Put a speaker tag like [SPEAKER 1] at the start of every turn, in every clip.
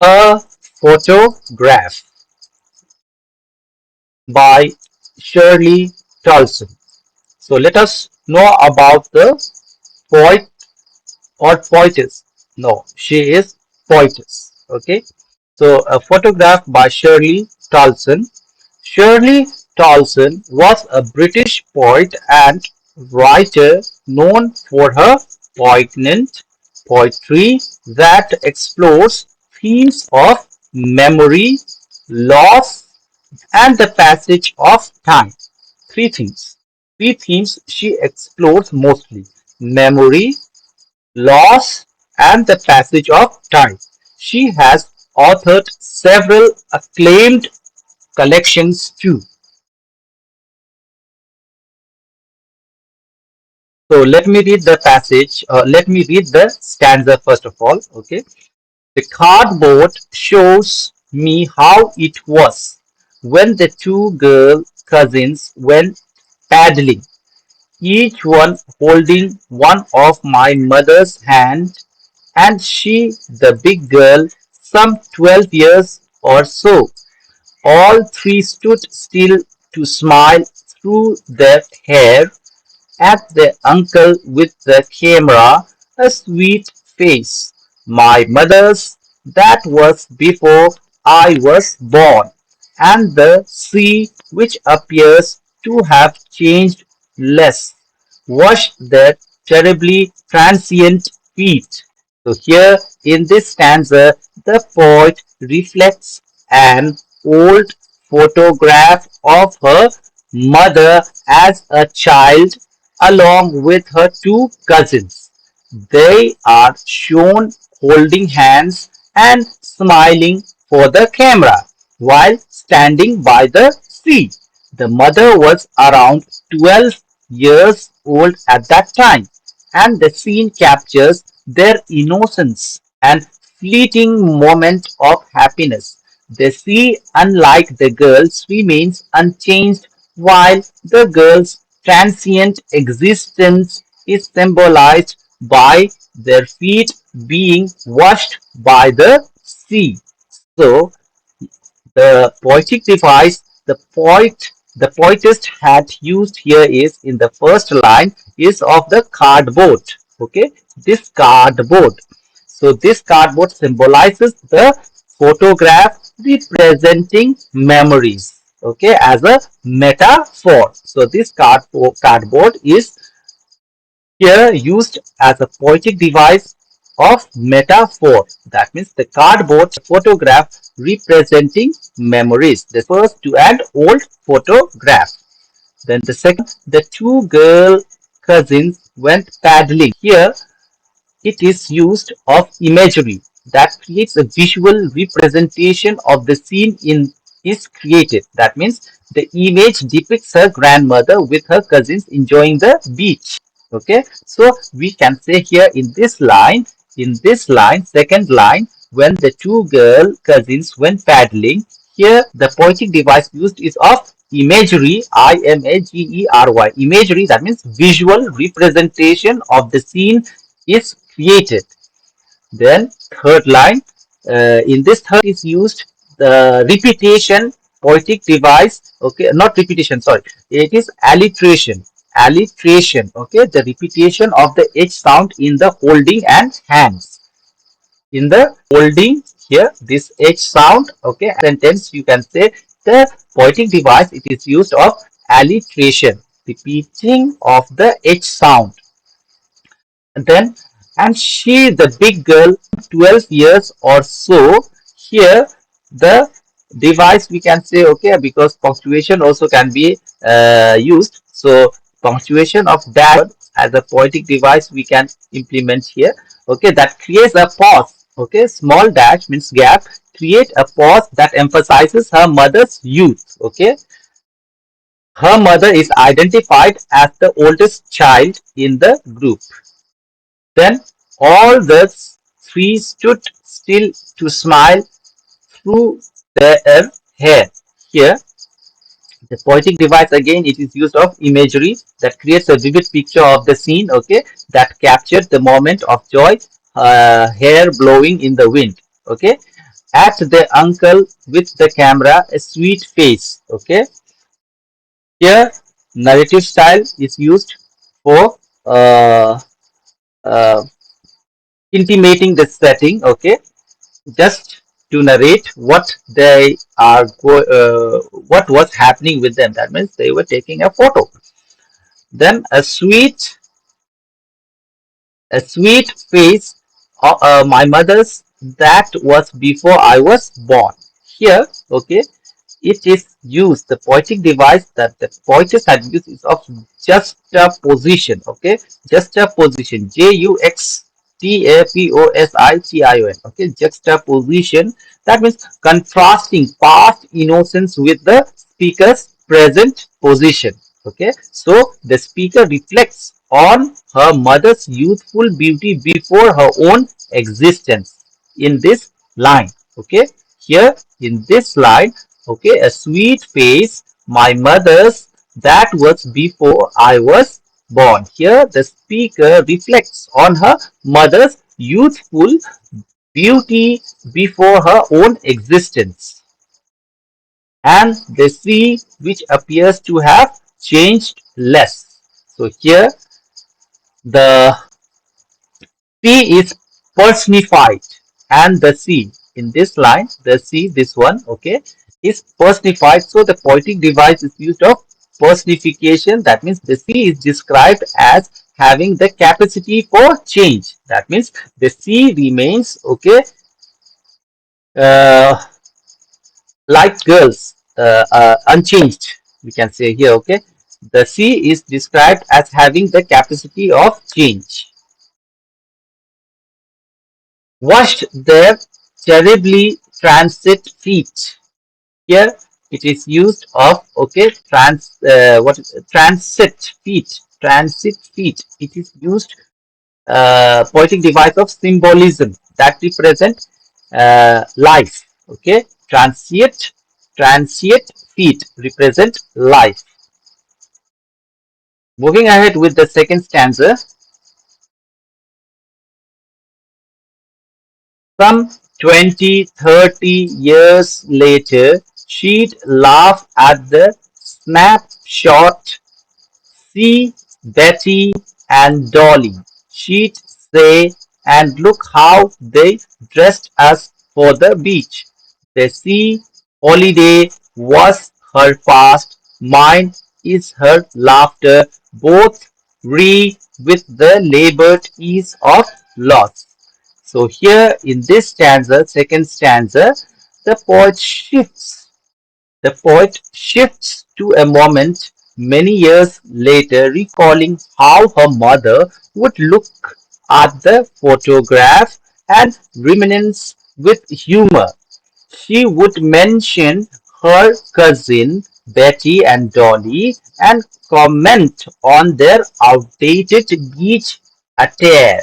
[SPEAKER 1] A photograph by Shirley Toulson. So let us know about the poet or poetess. No, she is poetess. Okay. So a photograph by Shirley Toulson. Shirley Toulson was a British poet and writer known for her poignant poetry that explores themes of memory, loss, and the passage of time. Three themes. Three themes she explores mostly: memory, loss, and the passage of time. She has authored several acclaimed collections too. So let me read the passage. Let me read the stanza first of all. Okay. The cardboard shows me how it was when the two girl cousins went paddling, each one holding one of my mother's hand, and she, the big girl, some 12 years or so. All three stood still to smile through their hair at the uncle with the camera, a sweet face. My mother's, that was before I was born, and the sea, which appears to have changed less, washed their terribly transient feet. So here in this stanza, the poet reflects an old photograph of her mother as a child along with her two cousins. They are shown holding hands and smiling for the camera while standing by the sea. The mother was around 12 years old at that time, and the scene captures their innocence and fleeting moment of happiness. The sea, unlike the girls, remains unchanged, while the girls' transient existence is symbolized by their feet being washed by the sea. So, the poetic device the poetist had used here is in the first line is of the cardboard. Okay, this cardboard. So this cardboard symbolizes the photograph representing memories. Okay, as a metaphor. So this cardboard is here used as a poetic device of metaphor. That means the cardboard photograph representing memories. This refers to an old photograph. Then the second, the two girl cousins went paddling. Here it is used of imagery that creates a visual representation of the scene in is created. That means the image depicts her grandmother with her cousins enjoying the beach. Okay, so we can say here in this line, second line, when the two girl cousins went paddling, here the poetic device used is of imagery, imagery, imagery, that means visual representation of the scene is created. Then third line, in this third is used the repetition poetic device. Okay, not repetition. Sorry, it is alliteration. Alliteration. Okay, the repetition of the H sound in the holding and hands. In the holding here, this H sound. Okay, sentence you can say the poetic device. It is used of alliteration, repeating of the H sound. And then and she the big girl 12 years or so. Here the device we can say okay because punctuation also can be used, so punctuation of dash as a poetic device we can implement here. Okay, that creates a pause. Okay, small dash means gap, create a pause that emphasizes her mother's youth. Okay, her mother is identified as the oldest child in the group. Then all the three stood still to smile through their hair. Here, the poetic device again, it is used of imagery that creates a vivid picture of the scene, okay, that captures the moment of joy, hair blowing in the wind, okay. at their uncle with the camera, a sweet face. Okay, here narrative style is used for uh, uh, intimating the setting. Okay, just to narrate what what was happening with them. That means they were taking a photo. Then a sweet face of my mother's, that was before I was born. Here, okay, it is used, the poetic device that the poetess had used is of juxtaposition, okay, juxtaposition, juxtaposition, okay, juxtaposition, that means contrasting past innocence with the speaker's present position, okay, so the speaker reflects on her mother's youthful beauty before her own existence in this line, okay, here in this line, okay, a sweet face, my mother's, that was before I was born. Here, the speaker reflects on her mother's youthful beauty before her own existence, and the sea which appears to have changed less. So here, the sea is personified, and the sea in this line, the sea, this one, okay, is personified. So the poetic device is used of personification. That means the sea is described as having the capacity for change. That means the sea remains, okay, uh, like girls, unchanged. We can say here, okay, the sea is described as having the capacity of change. Washed their terribly transit feet. Here it is used of, okay, transit feet. It is used poetic device of symbolism that represent life. Okay, transient feet represent life. Moving ahead with the second stanza, some 20, 30 years later, she'd laugh at the snapshot. See Betty and Dolly, she'd say, and look how they dressed us for the beach. The sea holiday was her past, mine is her laughter, both re with the labored ease of loss. So here in this stanza, second stanza, the poet shifts to a moment many years later, recalling how her mother would look at the photograph and reminisce with humor. She would mention her cousin Betty and Dolly and comment on their outdated beach attire.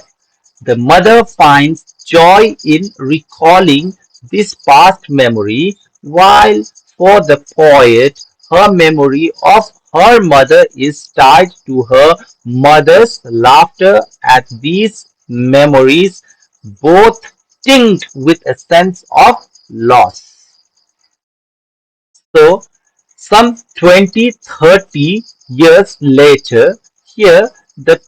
[SPEAKER 1] The mother finds joy in recalling this past memory, while for the poet, her memory of her mother is tied to her mother's laughter at these memories, both tinged with a sense of loss. So, some 20, 30 years later, here the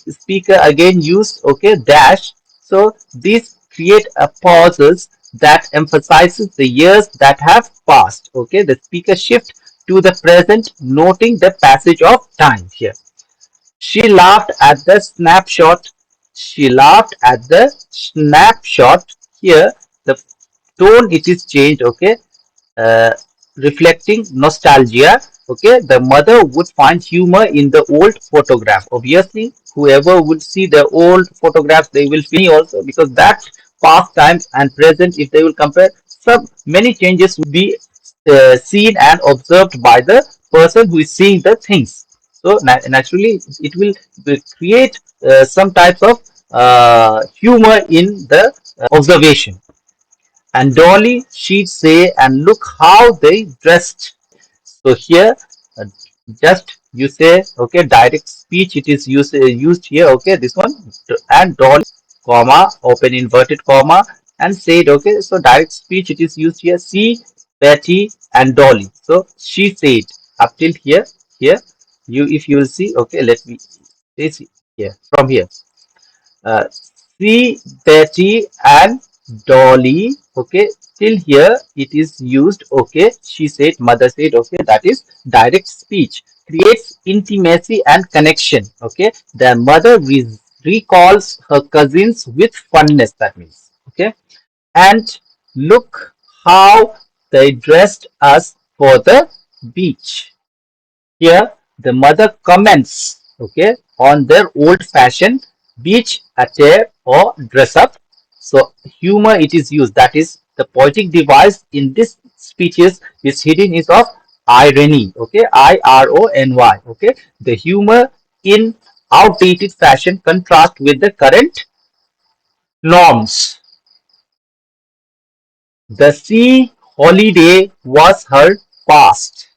[SPEAKER 1] speaker again used, okay, dash. So these create a pauses that emphasizes the years that have passed. Okay, the speaker shift to the present, noting the passage of time here. She laughed at the snapshot. She laughed at the snapshot. Here, the tone it is changed. Okay, uh, reflecting nostalgia. Okay, the mother would find humor in the old photograph. Obviously, whoever would see the old photographs, they will feel also, because that past times and present, if they will compare, some many changes will be seen and observed by the person who is seeing the things. So naturally, it will create some types of humor in the observation. And Dolly, she'd say, and look how they dressed. So here, uh, just you say, okay, direct speech, it is used here, okay, this one, and Dolly, comma, open inverted comma, and said. Okay, so direct speech it is used here. See, Betty and Dolly. So she said up till here. Here, you if you will see. Okay, let me this here from here. See Betty and Dolly. Okay, till here it is used. Okay, she said, mother said. Okay, that is direct speech. Creates intimacy and connection. Okay, the mother recalls her cousins with fondness. That means. Okay, and look how they dressed us for the beach. Here, the mother comments, okay, on their old-fashioned beach attire or dress up. So, humor it is used. That is the poetic device in this speeches is hidden is of irony. Okay, irony. Okay, the humor in outdated fashion contrast with the current norms. The sea holiday was her past.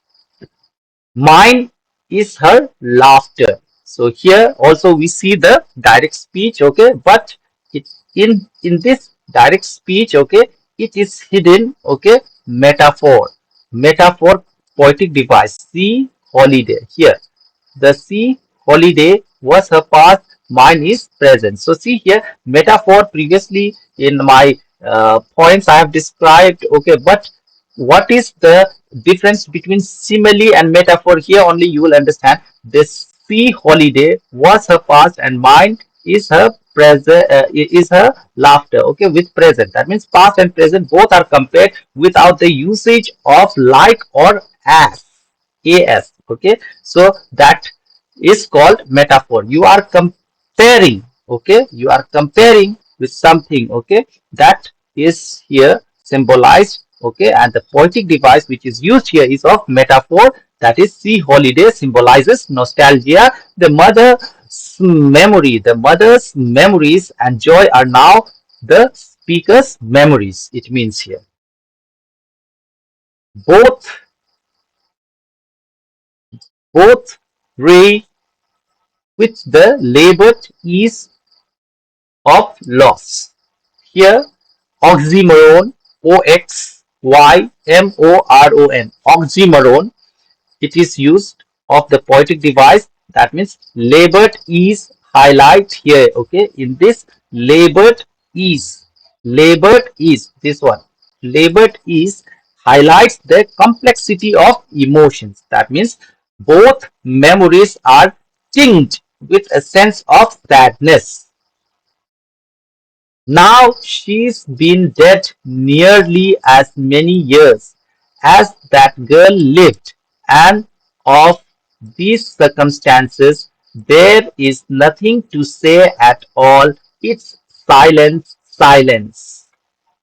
[SPEAKER 1] Mine is her laughter. So here also we see the direct speech, okay, but it in this direct speech, okay, it is hidden, okay, metaphor, poetic device. See holiday here. The sea holiday was her past, mine is present. So see here, metaphor previously in my points I have described, okay, but what is the difference between simile and metaphor? Here only you will understand. This sea holiday was her past and mine is her present, is her laughter, okay, with present. That means past and present both are compared without the usage of like or as, okay. So that is called metaphor. You are comparing, okay, you are comparing with something, okay, that is here symbolized, okay, and the poetic device which is used here is of metaphor. That is, sea holiday symbolizes nostalgia. The mother's memories and joy are now the speaker's memories, it means here. Both both ray with the labored ease of loss. Here, oxymoron, oxymoron, oxymoron, it is used of the poetic device. That means labored is highlight here, okay, in this labored is this one, labored is highlights the complexity of emotions. That means both memories are tinged with a sense of sadness. Now she's been dead nearly as many years as that girl lived, and of these circumstances there is nothing to say at all. It's silence, silence.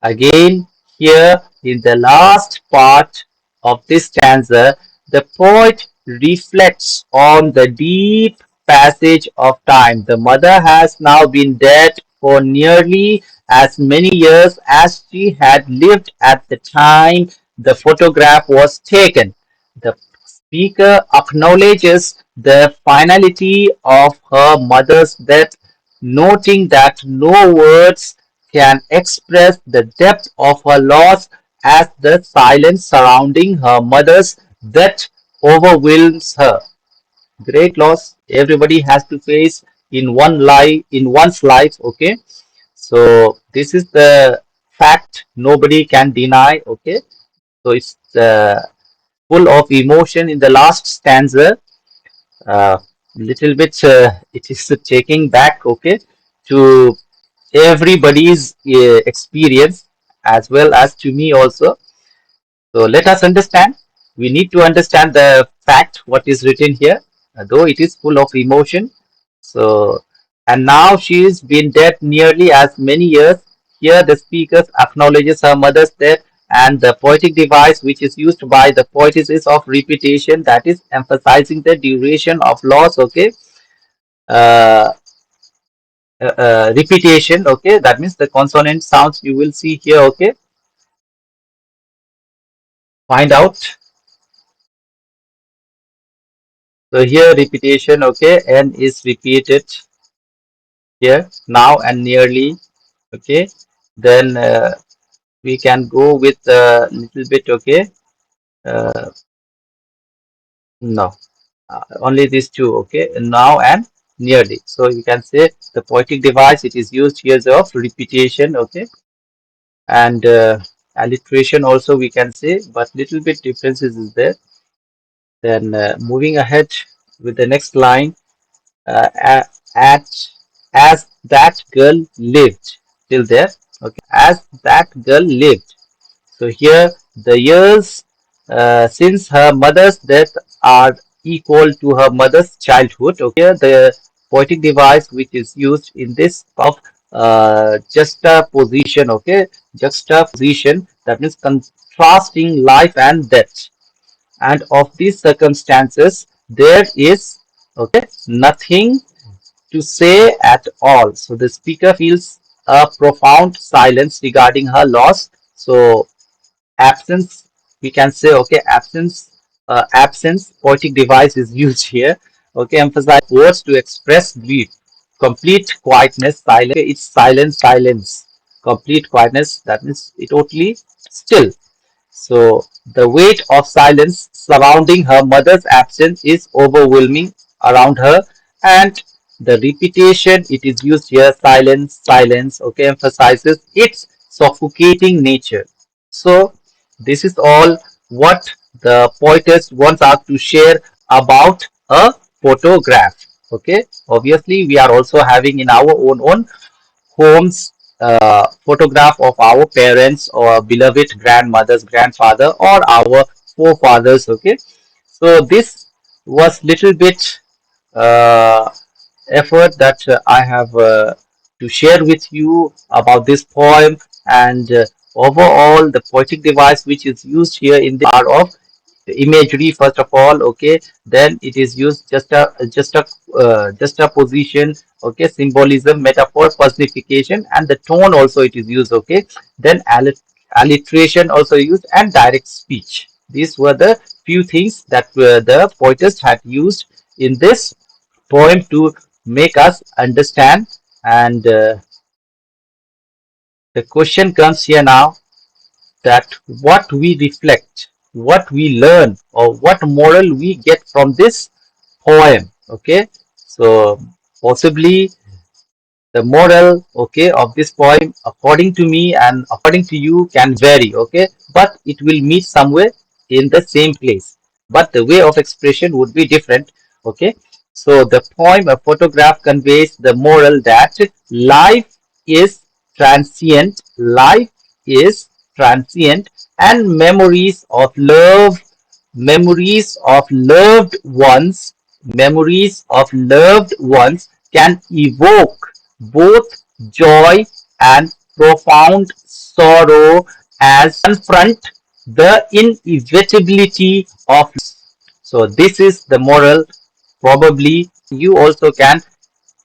[SPEAKER 1] Again, here in the last part of this stanza, the poet reflects on the deep passage of time. The mother has now been dead for nearly as many years as she had lived at the time the photograph was taken. The speaker acknowledges the finality of her mother's death, noting that no words can express the depth of her loss as the silence surrounding her mother's death overwhelms her. Great loss everybody has to face in one's life, okay? So this is the fact nobody can deny, okay? So it's full of emotion in the last stanza. Little bit it is taking back, okay, to everybody's experience as well as to me also. So let us understand. We need to understand the fact what is written here, though it is full of emotion. So, and now she has been dead nearly as many years. Here the speaker acknowledges her mother's death, and the poetic device which is used by the poetess is of repetition, that is emphasizing the duration of loss, okay. Uh, Repetition, okay, that means the consonant sounds you will see here, okay. Find out. So here repetition, okay, n is repeated here now and nearly, okay. Then we can go with a little bit, okay? Uh, no, only these two, okay? Now and nearly. So you can say the poetic device, it is used here of repetition, okay? And alliteration also we can say, but little bit differences is there. Then moving ahead with the next line, at as that girl lived till there, okay? As that girl lived. So here the years since her mother's death are equal to her mother's childhood. Okay, here the poetic device which is used in this of juxtaposition. Okay, juxtaposition, that means contrasting life and death. And of these circumstances, there is, okay, nothing to say at all. So the speaker feels a profound silence regarding her loss. So absence, we can say, okay, absence poetic device is used here, okay, emphasize words to express grief. Complete quietness, silence, okay, it's silence, complete quietness, that means it totally still. So the weight of silence surrounding her mother's absence is overwhelming around her, and the repetition it is used here, silence, okay, emphasizes its suffocating nature. So this is all what the poetess wants us to share about a photograph. Okay, obviously we are also having in our own homes photograph of our parents or beloved grandmothers, grandfather, or our forefathers. Okay, so this was little bit uh, effort that I have to share with you about this poem, and overall the poetic device which is used here in the are of the imagery first of all, okay, then it is used just a position, okay, symbolism, metaphor, personification, and the tone also it is used, okay, then alliteration also used, and direct speech. These were the few things that the poetess had used in this poem to make us understand. And the question comes here now, that what we reflect, what we learn, or what moral we get from this poem. Okay, so possibly the moral, okay, of this poem according to me and according to you can vary, okay, but it will meet somewhere in the same place, but the way of expression would be different. Okay, so the poem a photograph conveys the moral that life is life is transient, and memories of loved ones memories of loved ones can evoke both joy and profound sorrow as confront the inevitability of loss. So this is the moral. Probably you also can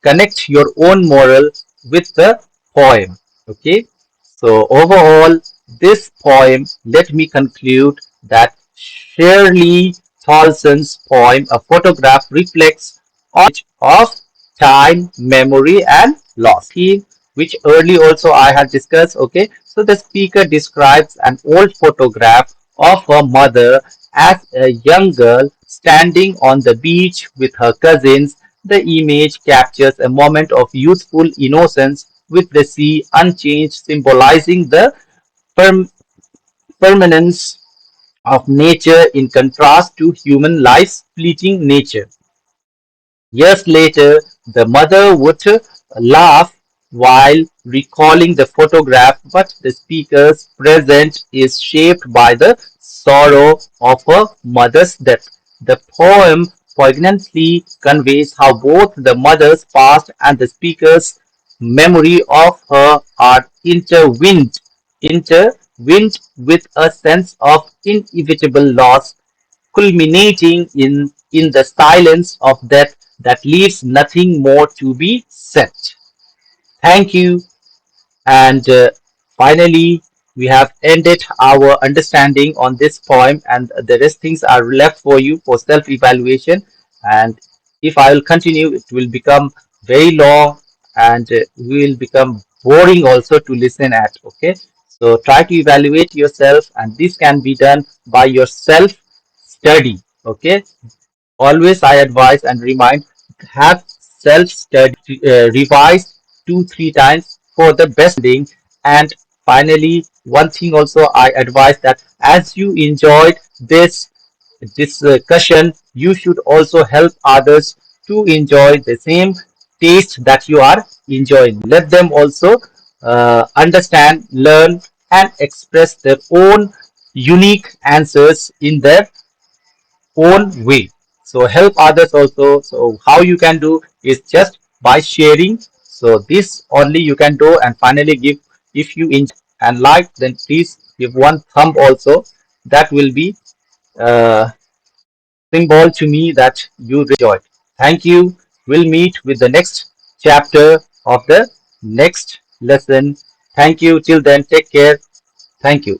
[SPEAKER 1] connect your own moral with the poem. Okay, so overall, this poem, let me conclude that Shirley Toulson's poem, A Photograph, reflects on of time, memory, and loss. Which early also I had discussed. Okay, so the speaker describes an old photograph of her mother as a young girl standing on the beach with her cousins. The image captures a moment of youthful innocence with the sea unchanged, symbolizing the perm- permanence of nature in contrast to human life's fleeting nature. Years later, the mother would laugh while recalling the photograph, but the speaker's present is shaped by the sorrow of her mother's death. The poem poignantly conveys how both the mother's past and the speaker's memory of her are intertwined with a sense of inevitable loss, culminating in the silence of death that leaves nothing more to be said. Thank you. And finally, we have ended our understanding on this poem, and the rest things are left for you for self evaluation. And if I will continue, it will become very long, and we will become boring also to listen at. Okay, so try to evaluate yourself, and this can be done by your self study. Okay, always I advise and remind, have self study, revise 2 3 times for the best ending. And finally, one thing also I advise, that as you enjoyed this discussion, you should also help others to enjoy the same taste that you are enjoying. Let them also understand, learn, and express their own unique answers in their own way. So help others also. So how you can do is just by sharing. So this only you can do. And finally, give, if you enjoy and like, then please give one thumb also. That will be uh, symbol to me that you enjoyed. Thank you. We'll meet with the next chapter of the next lesson. Thank you. Till then, take care. Thank you.